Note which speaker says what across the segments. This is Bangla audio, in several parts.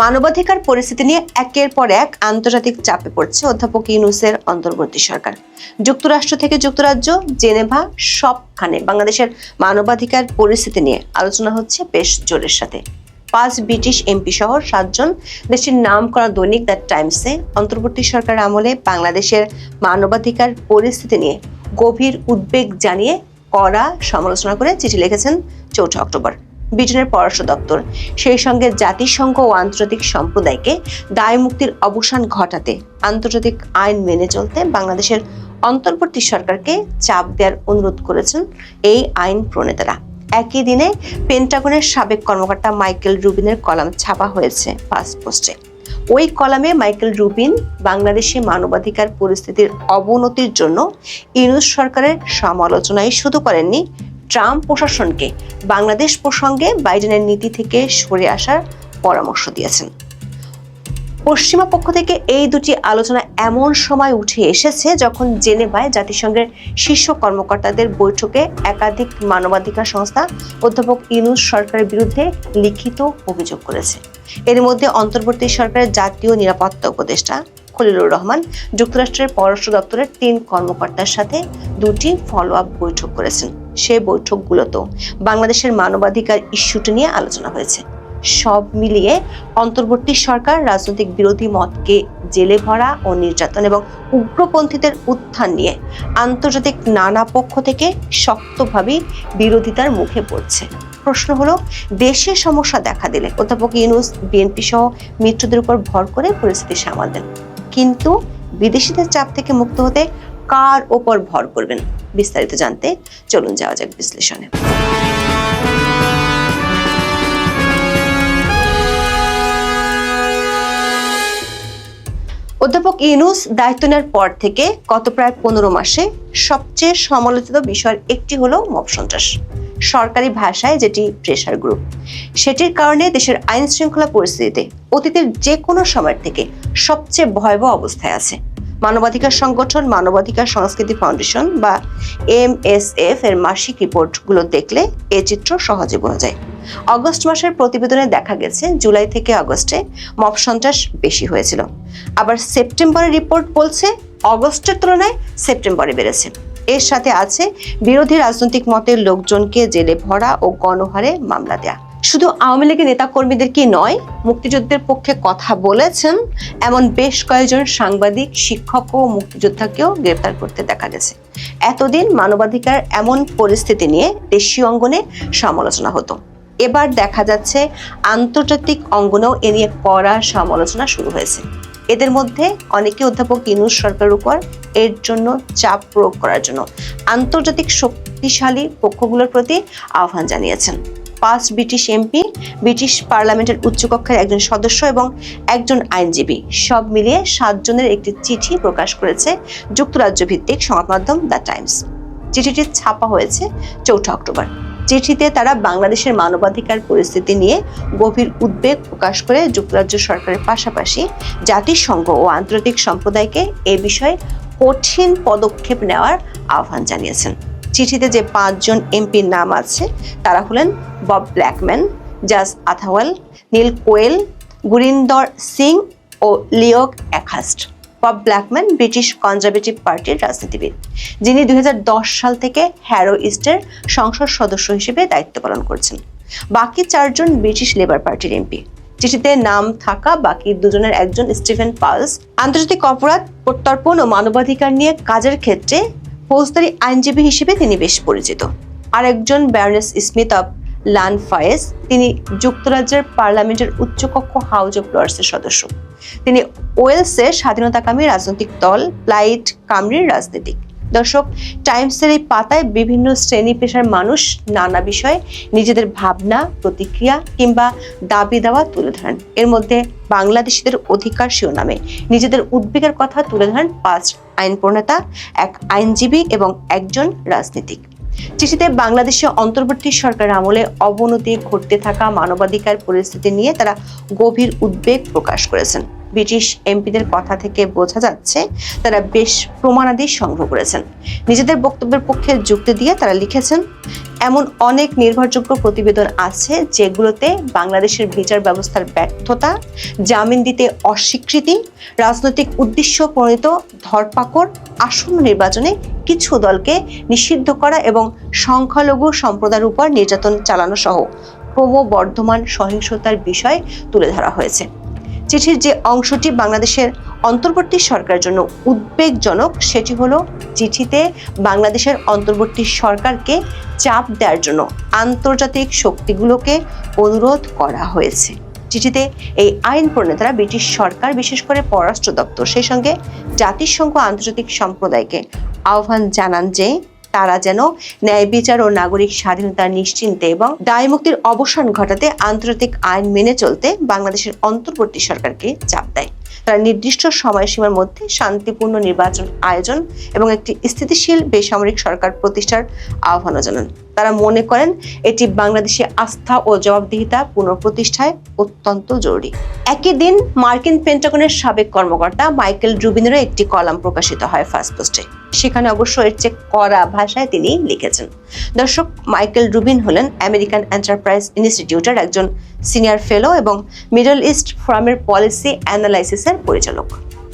Speaker 1: মানবাধিকার পরিস্থিতি নিয়ে একের পর এক আন্তর্জাতিক চাপে পড়ছে অধ্যাপক ইউনূসের অন্তর্বর্তী সরকার। যুক্তরাষ্ট্র থেকে যুক্তরাজ্য, জেনেভা সবখানে বাংলাদেশের মানবাধিকার পরিস্থিতি নিয়ে আলোচনা হচ্ছে বেশ জোরের সাথে। 5 ব্রিটিশ এমপি সহ 7 জন দেশের নাম করা দৈনিক দ্য টাইমসে অন্তর্বর্তী সরকার আমলে বাংলাদেশের মানবাধিকার পরিস্থিতি নিয়ে গভীর উদ্বেগ জানিয়ে কড়া সমালোচনা করে চিঠি লিখেছেন 4 অক্টোবর। ব্রিটেনের পররাষ্ট্র দপ্তর সেই সঙ্গে জাতিসংঘ ও আন্তর্জাতিক সম্প্রদায়কে দায় মুক্তির অবসান ঘটাতে আন্তর্জাতিক আইন মেনে চলতে বাংলাদেশের অন্তর্বর্তী সরকারকে চাপ দেওয়ার অনুরোধ করেছেন এই আইন প্রণেতারা। একই দিনে পেন্টাগনের সাবেক কর্মকর্তা মাইকেল রুবিনের কলাম ছাপা হয়েছে ফার্স্ট পোস্টে। ওই কলামে মাইকেল রুবিন বাংলাদেশে মানবাধিকার পরিস্থিতির অবনতির জন্য ইউনূস সরকারের সমালোচনাই শুধু করেননি, ট্রাম্প প্রশাসনকে বাংলাদেশ প্রসঙ্গে বাইডেনের নীতি থেকে সরে আসার পরামর্শ দিয়েছেন। পশ্চিমা পক্ষ থেকে এই দুটি আলোচনা এমন সময় উঠে এসেছে যখন জেনেভায় জাতিসংঘের শীর্ষ কর্মকর্তাদের বৈঠকে একাধিক মানবাধিকার সংস্থা অধ্যাপক ইউনূস সরকারের বিরুদ্ধে লিখিত অভিযোগ করেছে। এর মধ্যে অন্তর্বর্তী সরকারের জাতীয় নিরাপত্তা উপদেষ্টা খলিলুর রহমান যুক্তরাষ্ট্রের পররাষ্ট্র দপ্তরের 3 কর্মকর্তার সাথে 2টি ফলো-আপ বৈঠক করেছেন। সেই বৈঠকগুলোতেও বাংলাদেশের মানবাধিকার ইস্যুটি নিয়ে আলোচনা হয়েছে। সব মিলিয়ে অন্তর্বর্তী সরকার রাজনৈতিক বিরোধী মতকে জেলে ভরা ও নির্যাতন এবং উগ্রপন্থীদের উত্থান নিয়ে আন্তর্জাতিক নানা পক্ষ থেকে শক্তভাবে বিরোধিতার মুখে পড়ছে। প্রশ্ন হলো, দেশে সমস্যা দেখা দিলে অধ্যাপক ইউনূস বিএনপি সহ মিত্রদের উপর ভর করে পরিস্থিতি সামাল দেন, কিন্তু বিদেশিদের চাপ থেকে মুক্ত হতে কার ওপর ভর করবেন? বিস্তারিত জানতে চলুন যাওয়া যাক বিশ্লেষণে। অধ্যাপক ইউনূস দায়িত্ব নেওয়ার পর থেকে গত প্রায় 15 মাসে সবচেয়ে সমালোচিত বিষয়ের একটি হলো মব সন্ত্রাস, সরকারি ভাষায় যেটি প্রেসার গ্রুপ। সেটির কারণে দেশের আইন শৃঙ্খলা পরিস্থিতিতে অতীতের যে কোনো সময় থেকে সবচেয়ে ভয়াবহ অবস্থায় আছে। মানবাধিকার সংগঠন মানবাধিকার সংস্কৃতি ফাউন্ডেশন বা MSF এর মাসিক রিপোর্টগুলো দেখলে এ চিত্র সহজে বোঝা যায়। অগস্ট মাসের প্রতিবেদনে দেখা গেছে জুলাই থেকে আগস্টে মব সন্ত্রাস বেশি হয়েছিল, আবার সেপ্টেম্বরের রিপোর্ট বলছে অগস্টের তুলনায় সেপ্টেম্বরে বেড়েছে। এর সাথে আছে বিরোধী রাজনৈতিক মতের লোকজনকে জেলে ভরা ও গণহারে মামলা দেয়া। শুধু আওয়ামী লীগের নেতাকর্মীদের কি নয়, মুক্তিযুদ্ধের পক্ষে কথা বলেছেন এমন বেশ কয়েকজন সাংবাদিক, শিক্ষক ও মুক্তিযোদ্ধাকেও গ্রেপ্তার করতে দেখা গেছে। এতদিন মানবাধিকার এমন পরিস্থিতি নিয়ে দেশীয় অঙ্গনে সমালোচনা হতো, এবার দেখা যাচ্ছে আন্তর্জাতিক অঙ্গনেও এ নিয়ে কড়া সমালোচনা শুরু হয়েছে। এদের মধ্যে অনেকে অধ্যাপক ইউনূস সরকারের উপর এর জন্য চাপ প্রয়োগ করার জন্য আন্তর্জাতিক শক্তিশালী পক্ষগুলোর প্রতি আহ্বান জানিয়েছেন। 5 ব্রিটিশ এমপি, ব্রিটিশ পার্লামেন্টের উচ্চকক্ষের একজন সদস্য এবং একজন আইনজীবী সব মিলিয়ে 7 জনের একটি চিঠি প্রকাশ করেছে যুক্তরাজ্য ভিত্তিক সংবাদ মাধ্যম দ্য টাইমস। চিঠিটি ছাপা হয়েছে 4 অক্টোবর। চিঠিতে তারা বাংলাদেশের মানবাধিকার পরিস্থিতি নিয়ে গভীর উদ্বেগ প্রকাশ করে যুক্তরাজ্য সরকারের পাশাপাশি জাতিসংঘ ও আন্তর্জাতিক সম্প্রদায়কে এ বিষয়ে কঠিন পদক্ষেপ নেওয়ার আহ্বান জানিয়েছেন। চিঠিতে যে 5 জন এমপির নাম আছে তারা হলেন বব ব্ল্যাকম্যান, জাজ আথাওয়াল, নীল কোয়েল, গুরিন্দর সিং ও লিওক এখাস্ট। বব ব্ল্যাকম্যান ব্রিটিশ কনজারভেটিভ পার্টির রাজনীতিবিদ, যিনি 2010 সাল থেকে হ্যারো ইস্টের সংসদ সদস্য হিসেবে দায়িত্ব পালন করছেন। বাকি 4 জন ব্রিটিশ লেবার পার্টির এমপি। চিঠিতে নাম থাকা বাকি 2 জনের একজন স্টিফেন পালস, আন্তর্জাতিক অপরাধ প্রত্যর্পণ ও মানবাধিকার নিয়ে কাজের ক্ষেত্রে ফৌজদারি আইনজীবী হিসেবে তিনি বেশ পরিচিত। আরেকজন ব্যারনেস স্মিথ অব লানফায়েস, তিনি যুক্তরাজ্যের পার্লামেন্টের উচ্চকক্ষ হাউস অব লর্ডসের সদস্য। তিনি ওয়েলসের স্বাধীনতাকামী রাজনৈতিক দল প্লাইড কামরির রাজনীতিক। দর্শক, টাইমসের এই পাতায় বিভিন্ন শ্রেণী পেশার মানুষ নানা বিষয়ে নিজেদের ভাবনা, প্রতিক্রিয়া কিংবা দাবি দাওয়া তুলে ধরেন। এর মধ্যে বাংলাদেশিদের অধিকার শিরোনামে নিজেদের উদ্বেগের কথা তুলে ধরেন 5 আইন প্রণেতা, 1 আইনজীবী এবং একজন রাজনীতিক। চিঠিতে বাংলাদেশে অন্তর্বর্তী সরকার আমলে অবনতি ঘটতে থাকা মানবাধিকার পরিস্থিতি নিয়ে তারা গভীর উদ্বেগ প্রকাশ করেছেন। ব্রিটিশ এমপিদের কথা থেকে বোঝা যাচ্ছে তারা বেশ প্রমাণাদি সংগ্রহ করেছেন। নিজেদের বক্তব্যের পক্ষে যুক্তি দিয়ে তারা লিখেছেন, এমন অনেক নির্ভরযোগ্য প্রতিবেদন আছে যেগুলোতে বাংলাদেশের বিচার ব্যবস্থার ব্যর্থতা, জামিন দিতে অস্বীকৃতি, রাজনৈতিক উদ্দেশ্য প্রণীত ধরপাকড়, আসন্ন নির্বাচনে কিছু দলকে নিষিদ্ধ করা এবং সংখ্যালঘু সম্প্রদায়ের উপর নির্যাতন চালানো সহ ক্রমবর্ধমান সহিংসতার বিষয় তুলে ধরা হয়েছে। চিঠির যে অংশটি বাংলাদেশের অন্তর্বর্তী সরকারের জন্য উদ্বেগজনক সেটি হলো চিঠিতে বাংলাদেশের অন্তর্বর্তী সরকারকে চাপ দেওয়ার জন্য আন্তর্জাতিক শক্তিগুলোকে অনুরোধ করা হয়েছে। চিঠিতে এই আইন প্রণেতারা ব্রিটিশ সরকার, বিশেষ করে পররাষ্ট্র দপ্তর, সেই সঙ্গে জাতিসংঘ আন্তর্জাতিক সম্প্রদায়কে আহ্বান জানান যে তারা যেন ন্যায় বিচার ও নাগরিক স্বাধীনতা নিশ্চিন্তে এবং দায়মুক্তির অবসান ঘটাতে আন্তর্জাতিক আইন মেনে চলতে বাংলাদেশের অন্তর্বর্তী সরকারকে চাপ দেয়। তারা নির্দিষ্ট সময়সীমার মধ্যে শান্তিপূর্ণ নির্বাচন আয়োজন এবং একটি স্থিতিশীল বেসামরিক সরকার প্রতিষ্ঠার আহ্বান জানান। তারা মনে করেন এটি বাংলাদেশে আস্থা ও জবাবদিহিতা পুনঃপ্রতিষ্ঠায় অত্যন্ত জরুরি। একই দিন মার্কিন পেন্টাগনের সাবেক কর্মকর্তা মাইকেল রুবিনেরও একটি কলাম প্রকাশিত হয় ফার্স্ট পোস্টে। সেখানে অবশ্য এর চেয়ে কড়া ভাষায় তিনি লিখেছেন। দর্শক, মাইকেল রুবিন হলেন আমেরিকান এন্টারপ্রাইজ ইনস্টিটিউটের একজন সিনিয়র ফেলো এবং মিডল ইস্ট ফোরামের পলিসি অ্যানালাইসিসের পরিচালক।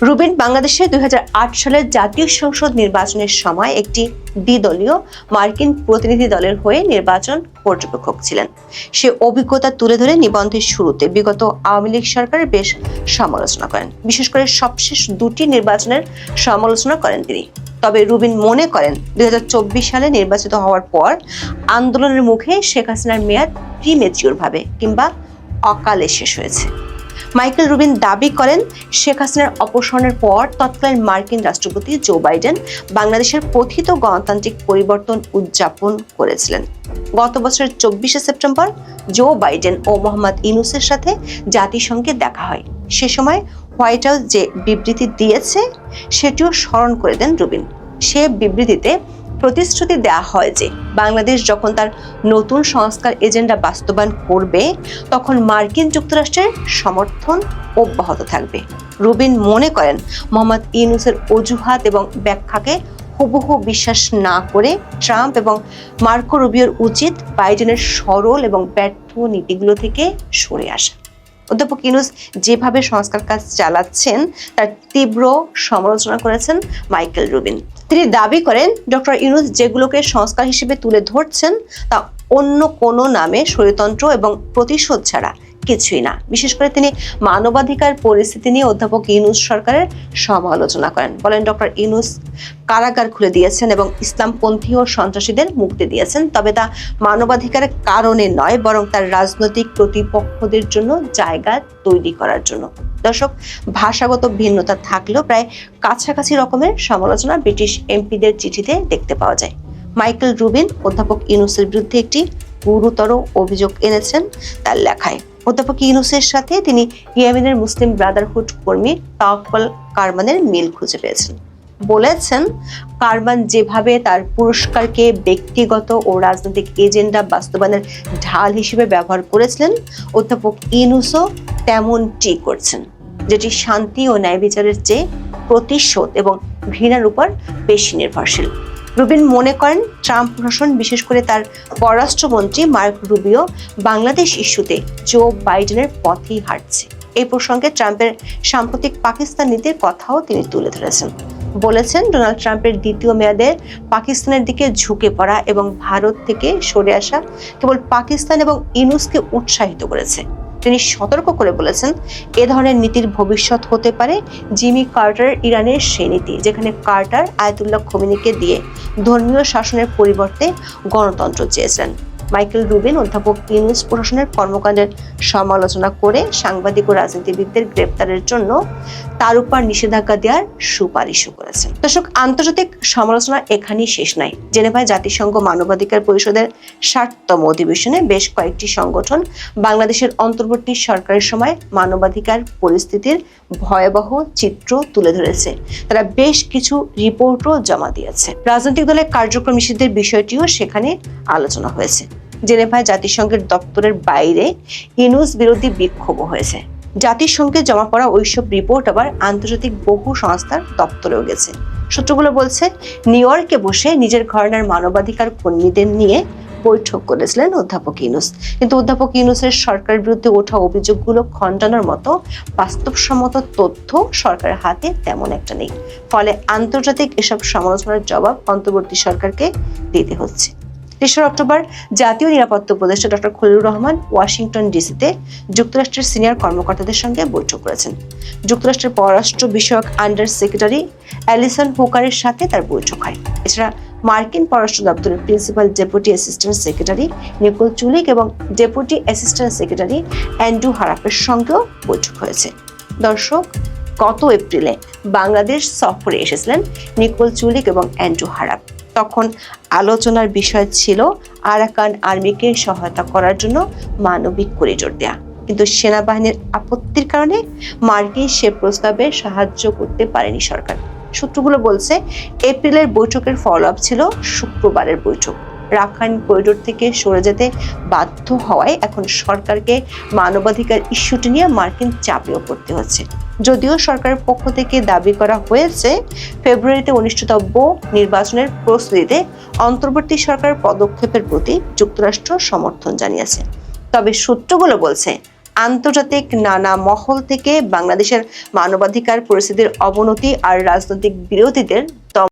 Speaker 1: রুবিন বাংলাদেশে 2008 সালের জাতীয় সংসদ নির্বাচনের সময় একটি দ্বিদলীয় মার্কিন প্রতিনিধি দলের হয়ে নির্বাচন পর্যবেক্ষক ছিলেন। সে অভিজ্ঞতা তুলে ধরে নিবন্ধের শুরুতে বিগত আওয়ামী লীগ সরকারের বেশ সমালোচনা করেন। বিশেষ করে সবশেষ দুটি নির্বাচনের সমালোচনা করেন তিনি। তবে রুবিন মনে করেন 2024 সালে নির্বাচিত হওয়ার পর আন্দোলনের মুখে শেখ হাসিনার মেয়াদ প্রিমেচিউর ভাবে কিংবা অকালে শেষ হয়েছে। মাইকেল রুবিন দাবি করেন, শেখ হাসিনার অপসারণের পর তৎকালীন মার্কিন রাষ্ট্রপতি জো বাইডেন বাংলাদেশের কথিত গণতান্ত্রিক পরিবর্তন উদযাপন করেছিলেন। গত বছরের 24শে সেপ্টেম্বর জো বাইডেন ও মোহাম্মদ ইউনূসের সাথে জাতিসংঘে দেখা হয়। সে সময় হোয়াইট হাউস যে বিবৃতি দিয়েছে সেটিও স্মরণ করে দেন রুবিন। সে বিবৃতিতে প্রতিশ্রুতি দেওয়া হয় যে বাংলাদেশ যখন তার নতুন সংস্কার এজেন্ডা বাস্তবায়ন করবে তখন মার্কিন যুক্তরাষ্ট্রের সমর্থন অব্যাহত থাকবে। রুবিন মনে করেন, মোহাম্মদ ইউনূসের অজুহাত এবং ব্যাখ্যাকে হুবহু বিশ্বাস না করে ট্রাম্প এবং মার্কো রুবিওর উচিত বাইডেনের সরল এবং ব্যর্থ নীতিগুলো থেকে সরে আসা। অধ্যাপক ইউনূস যেভাবে সংস্কার কাজ চালাচ্ছেন তার তীব্র সমালোচনা করেছেন মাইকেল রুবিন। তিনি দাবি করেন, ডক্টর ইউনূস যেগুলোকে সংস্কার হিসেবে তুলে ধরছেন তা অন্য কোনো নামে স্বৈরতন্ত্র এবং প্রতিশোধ ছাড়া কিছুই না। বিশেষ করে তিনি মানবাধিকার পরিস্থিতি নিয়ে অধ্যাপক ইউনূস সরকারের সমালোচনা করেন। বলেন, ডক্টর ইউনূস কারাগার খুলে দিয়েছেন এবং ইসলামপন্থী ও সন্ত্রাসীদের মুক্তি দিয়েছেন, তবে তা মানবাধিকারের কারণে নয়, বরং তার রাজনৈতিক প্রতিপক্ষদের জন্য জায়গা তৈরি করার জন্য। দর্শক, ভাষাগত ভিন্নতা থাকলেও প্রায় কাছাকাছি রকমের সমালোচনা ব্রিটিশ এমপিদের চিঠিতে দেখতে পাওয়া যায়। মাইকেল রুবিন অধ্যাপক ইউনূসের বিরুদ্ধে একটি গুরুতর অভিযোগ এনেছেন তার লেখায়। অধ্যাপক ইউনূসের সাথে তিনি ইয়েমেনের মুসলিম ব্রাদারহুড কর্মী তাওয়াক্কুল কারমানের মিল খুঁজে পেয়েছেন। বলেছেন, কারমান যেভাবে তার পুরস্কারকে ব্যক্তিগত ও রাজনৈতিক এজেন্ডা বাস্তবায়নের ঢাল হিসেবে ব্যবহার করেছিলেন, অধ্যাপক ইউনূসও তেমনটি করছেন, যেটি শান্তি ও ন্যায় বিচারের চেয়ে প্রতিশোধ এবং ঘৃণার উপর বেশি নির্ভরশীল। রুবিন মনে করেন, ট্রাম্প প্রশাসন, বিশেষ করে তার পররাষ্ট্রমন্ত্রী মার্কো রুবিও বাংলাদেশ ইস্যুতে জো বাইডেনের পথেই হাঁটছে। এই প্রসঙ্গে ট্রাম্পের সাম্প্রতিক পাকিস্তান নীতির কথাও তিনি তুলে ধরেছেন। বলেছেন, ডোনাল্ড ট্রাম্পের দ্বিতীয় মেয়াদে পাকিস্তানের দিকে ঝুঁকে পড়া এবং ভারত থেকে সরে আসা কেবল পাকিস্তান এবং ইউনূসকে উৎসাহিত করেছে। তিনি সতর্ক করে বলেছেন, এ ধরনের নীতির ভবিষ্যৎ হতে পারে জিমি কার্টারের ইরানের সেই নীতি, যেখানে কার্টার আয়াতুল্লাহ খোমেনিকে দিয়ে ধর্মীয় শাসনের পরিবর্তে গণতন্ত্র চেয়েছিলেন। মাইকেল রুবিন অধ্যাপক ইউনূস প্রশাসনের কর্মকাণ্ডের সমালোচনা করে সাংবাদিক ও রাজনীতিবিদদের গ্রেপ্তারের জন্য তার উপর নিষেধাজ্ঞা দেওয়ার সুপারিশও করেছেন। দর্শক, আন্তর্জাতিক সমালোচনা এখানেই শেষ নয়। জেনেভায় জাতিসংঘ মানবাধিকার পরিষদের 60তম অধিবেশনে বেশ কয়েকটি সংগঠন বাংলাদেশের অন্তর্বর্তী সরকারের সময় মানবাধিকার পরিস্থিতির ভয়াবহ চিত্র তুলে ধরেছে। তারা বেশ কিছু রিপোর্টও জমা দিয়েছে। রাজনৈতিক দলের কার্যক্রম নিষিদ্ধের বিষয়টিও সেখানে আলোচনা হয়েছে। জেনেভায় জাতিসংঘের দপ্তরের বাইরে ইউনূস বিরোধী বিক্ষোভ হয়েছে। জাতিসংঘে জমা পড়া ওইসব রিপোর্ট আবার আন্তর্জাতিক বহু সংস্থার দপ্তরেও গেছে। সূত্রগুলো বলছে, নিউ ইয়র্কে বসে নিজের ঘরানার মানবাধিকার কর্মীদের নিয়ে বৈঠক করেছিলেন অধ্যাপক ইউনূস। কিন্তু অধ্যাপক ইউনূসের সরকারের বিরুদ্ধে ওঠা অভিযোগগুলো খণ্ডানোর মতো বাস্তবসম্মত তথ্য সরকারের হাতে তেমন একটা নেই। ফলে আন্তর্জাতিক এসব সমালোচনার জবাব অন্তর্বর্তী সরকারকে দিতে হচ্ছে। ৩রা অক্টোবর জাতীয় নিরাপত্তা উপদেষ্টা ডক্টর খলিলুর রহমান ওয়াশিংটন ডিসিতে যুক্তরাষ্ট্রের সিনিয়র কর্মকর্তাদের সঙ্গে বৈঠক করেছেন। যুক্তরাষ্ট্রের পররাষ্ট্র বিষয়ক আন্ডার সেক্রেটারি অ্যালিসন হুকারের সাথে তার বৈঠক হয়। এছাড়া মার্কিন পররাষ্ট্র দপ্তরের principal deputy assistant secretary Nicole Chulick এবং ডেপুটি অ্যাসিস্ট্যান্ট সেক্রেটারি অ্যান্ড্রু হারাপের সঙ্গেও বৈঠক হয়েছে। দর্শক, গত এপ্রিলে বাংলাদেশ সফরে এসেছিলেন নিকোল চুলিক এবং অ্যান্ড্রু হারাপ। তখন আলোচনার বিষয় ছিল আরাকান আর্মিকে সহায়তা করার জন্য মানবিক করিডোর দেয়া, কিন্তু সেনাবাহিনীর আপত্তির কারণে মার্কিন সে প্রস্তাবে সাহায্য করতে পারেনি সরকার। সূত্রগুলো বলছে, এপ্রিলের বৈঠকের ফলো আপ ছিল শুক্রবারের বৈঠক। রাখাইন করিডোর থেকে সরে যেতে বাধ্য হওয়ায় এখন সরকারকে মানবাধিকার ইস্যুটি নিয়ে মার্কিন চাপেও পড়তে হচ্ছে। যদিও সরকারের পক্ষ থেকে দাবি করা হয়েছে, ফেব্রুয়ারিতে অনুষ্ঠিতব্য নির্বাচনের প্রস্তুতিতে অন্তর্বর্তী সরকার পদক্ষেপের প্রতি যুক্তরাষ্ট্র সমর্থন জানিয়েছে। তবে সূত্রগুলো বলছে, আন্তর্জাতিক নানা মহল থেকে বাংলাদেশের মানবাধিকার পরিস্থিতির অবনতি আর রাজনৈতিক বিরোধীদের